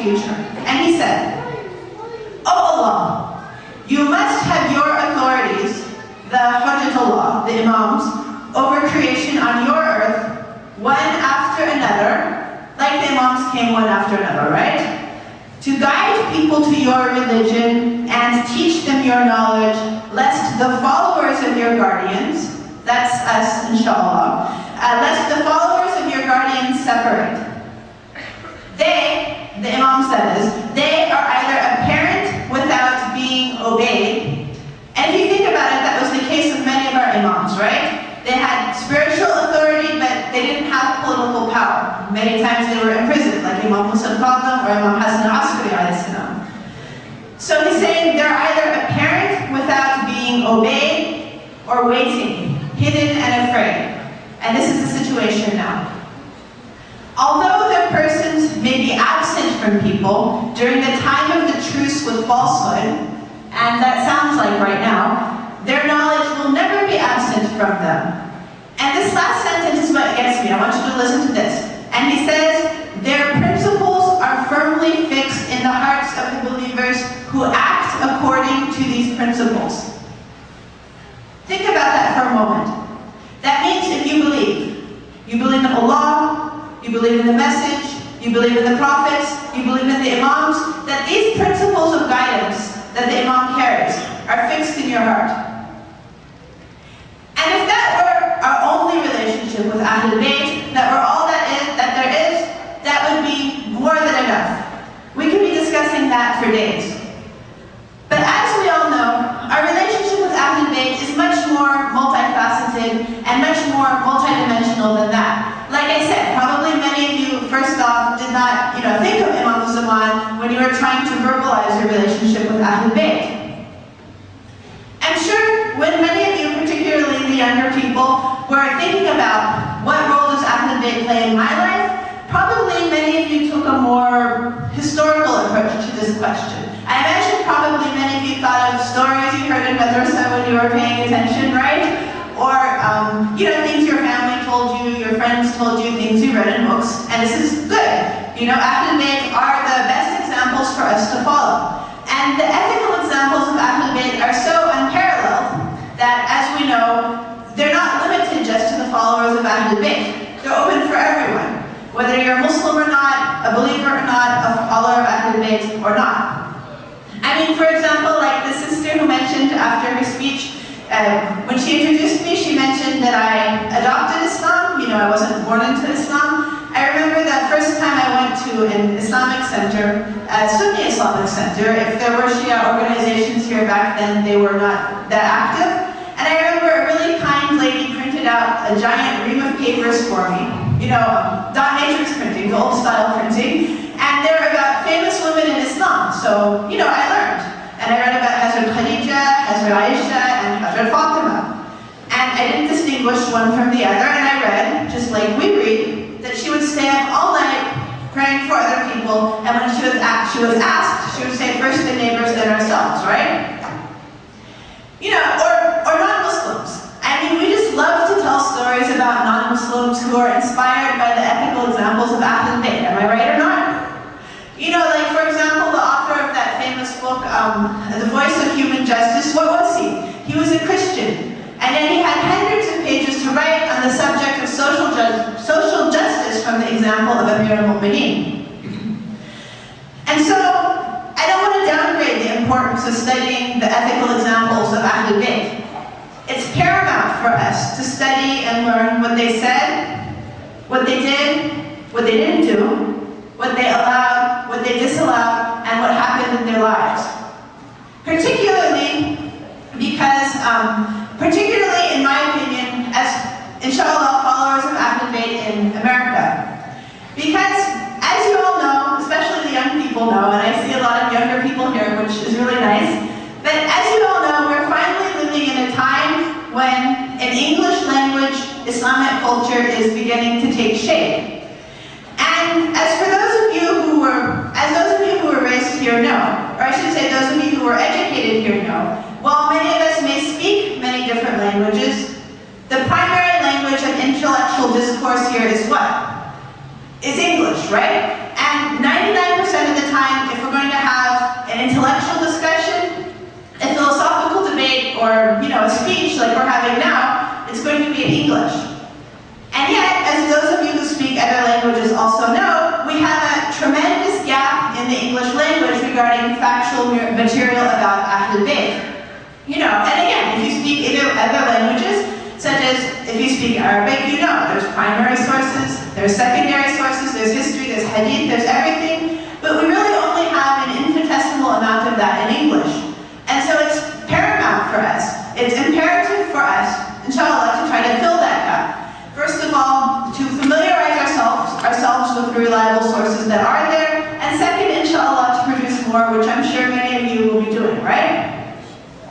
future. And he said, "O Allah, you must have your authorities, the Hujjatullah, the Imams, over creation on your earth, one after another," like the Imams came one after another, right? "To guide people to your religion and teach them your knowledge, lest the followers of your guardians," that's us, inshallah, "lest the followers of your guardians separate. They," the Imams that is, "they are either a parent without being obeyed." And if you think about it, that was the case with many of our Imams, right? They had spiritual authority, but they didn't have political power. Many times they were imprisoned, like Imam Musa al-Fadl or Imam Hassan al-Askari alayhi salam. So he's saying they're either a parent without being obeyed or waiting, hidden and afraid. And this is the situation now. Although their persons may be absent from people during the time of the truce with falsehood, and that sounds like right now, their knowledge will never be absent from them. And this last sentence is what gets me. I want you to listen to this. And he says, "Their principles are firmly fixed in the hearts of the believers who act according to these principles." Think about that for a moment. That means if you believe in Allah, you believe in the message, you believe in the prophets, you believe in the Imams, that these principles of guidance that the Imam carries are fixed in your heart. And if that were our only relationship with Ahlul Bayt, that were all that there is, that would be more than enough. We could be discussing that for days. But as we all know, our relationship with Ahlul Bayt is much more multifaceted and much more multidimensional than that. Like I said, probably many of you, first off, did not think of Imam Zaman when you were trying to verbalize your relationship with Ahlul Bayt. I'm sure when many of you, particularly the younger people, were thinking about what role does Ahlul Bayt play in my life, probably many of you took a more historical approach to this question. I imagine probably many of you thought of stories you heard in madrasa when you were paying attention, right? Or, things your family told you, your friends told you, things you read in books, and this is good. Ahlul Bayt are the best examples for us to follow. And the ethical examples of Ahlul Bayt are so unparalleled that, as we know, they're not limited just to the followers of Ahlul Bayt. They're open for everyone, whether you're a Muslim or not, a believer or not, a follower of Ahlul Bayt or not. I mean, for example, like the sister who mentioned after her speech, when she introduced me, she mentioned that I adopted Islam. I wasn't born into Islam. I remember the first time I went to an Islamic center, a Sunni Islamic center. If there were Shia organizations here back then, they were not that active. And I remember a really kind lady printed out a giant ream of papers for me. Dot matrix printing, the old style printing. And they were about famous women in Islam. So, I learned. And I read about Hazrat Khadija, Hazrat Aisha, and Hazrat Fatima. And I didn't distinguish one from the other, and I read, just like we read, that she would stay up all night praying for other people, and when she was asked, she would say first the neighbors, then ourselves, right? Or non-Muslims. I mean, we just love to tell stories about non-Muslims who are inspired by the ethical examples of Ahlul Bayt. Am I right or not? Like for example, the author of that famous book, The Voice of Human Justice, what was he? He was a Christian. And then he had hundreds of pages to write on the subject of social justice from the example of Amir al-Mu'mineen. And so, I don't want to downgrade the importance of studying the ethical examples of Ahlul Bayt. It's paramount for us to study and learn what they said, what they did, what they didn't do, what they allowed, what they disallowed, and what happened in their lives. Particularly because, particularly in my opinion, as inshallah followers of Ahlul Bayt in America. Because, as you all know, especially the young people know, and I see a lot of younger people here, which is really nice, but as you all know, we're finally living in a time when an English language Islamic culture is beginning to take shape. And as those of you who were raised here know, or I should say those of you who were educated here know, while many of us may speak many different languages, the primary language of intellectual discourse here is what? Is English, right? And 99% of the time Ahlul Bayt. You know, and again, if you speak other languages, such as if you speak Arabic, you know, there's primary sources, there's secondary sources, there's history, there's hadith, there's everything, but we really only have an infinitesimal amount of that in English. And so it's paramount for us, it's imperative for us, inshallah, to try to fill that gap. First of all, to familiarize ourselves with the reliable sources that are there, and second, inshallah, to produce more, which I'm sure many of you will be doing, right?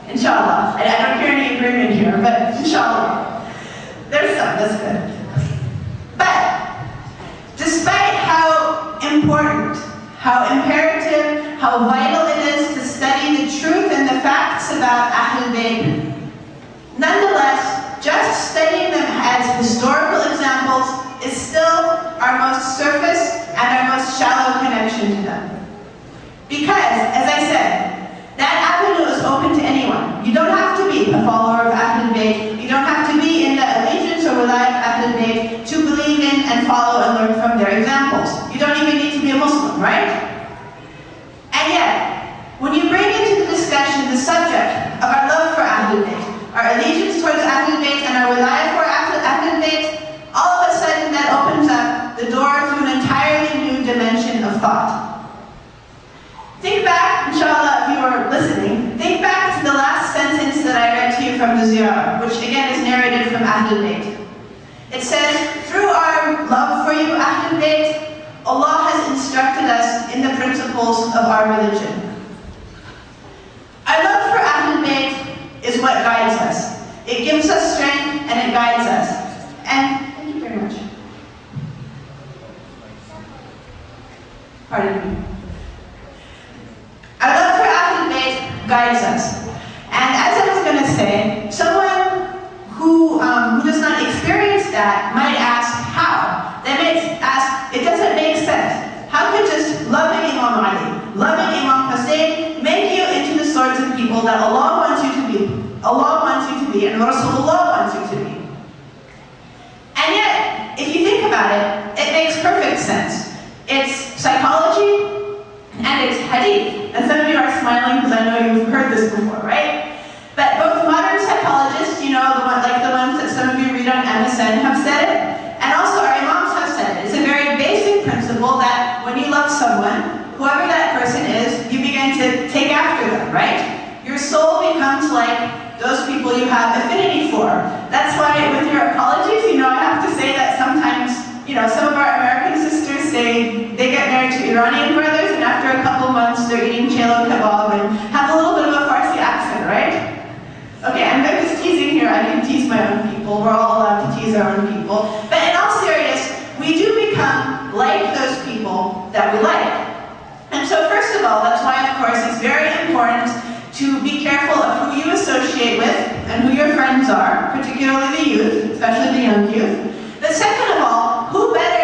Inshallah. I don't hear any agreement here, but inshallah. There's some, that's good. But, despite how important, how imperative, how vital it is to study the truth and the facts about Ahlul Bayt, nonetheless, just studying them as historical examples is still our most surface and our most shallow connection to them. Because, as I said, that avenue is open to anyone. You don't have to be a follower of Ahlul Bayt. You don't have to be in the allegiance or wilayah of Ahlul Bayt to believe in and follow and learn from their examples. You don't even need to be a Muslim, right? And yet, when you bring into the discussion the subject of our love for Ahlul Bayt, our allegiance towards Ahlul Bayt, and our wilayah for Ahlul Bayt, all of a sudden that opens up the door to an entirely new dimension of thought. Think back, inshallah, if you were listening, think back to the last sentence that I read to you from the Ziyarah, which again is narrated from Ahlul Bayt. It says, through our love for you, Ahlul Bayt, Allah has instructed us in the principles of our religion. Our love for Ahlul Bayt is what guides us. It gives us strength and it guides us. And thank you very much. Pardon me. Our love for Ahlul Bayt guides us. And as I was going to say, someone who does not experience that might ask how. They may ask, it doesn't make sense. How could just loving Imam Ali, loving Imam Hussein make you into the sorts of people that Allah wants you to be? Allah wants you to be, and Rasulullah wants you to be. And yet, if you think about it, it makes perfect sense. It's psychology, and it's hadith. And some of you are smiling because I know you've heard this before, right? But both modern psychologists, you know, like the ones that some of you read on MSN have said it, and also our imams have said it. It's a very basic principle that when you love someone, whoever that person is, you begin to take after them, right? Your soul becomes like those people you have affinity for. That's why with your apologies, you know, I have to say that sometimes, you know, some of our American sisters say they get married to Iranian brothers, and after a couple months they're eating chelo kebab and have a little bit of a Farsi accent, right? Okay, I'm just teasing here. I can tease my own people. We're all allowed to tease our own people. But in all seriousness, we do become like those people that we like. And so first of all, that's why, of course, it's very important to be careful of who you associate with and who your friends are, particularly the youth, especially the young youth. But second of all, who better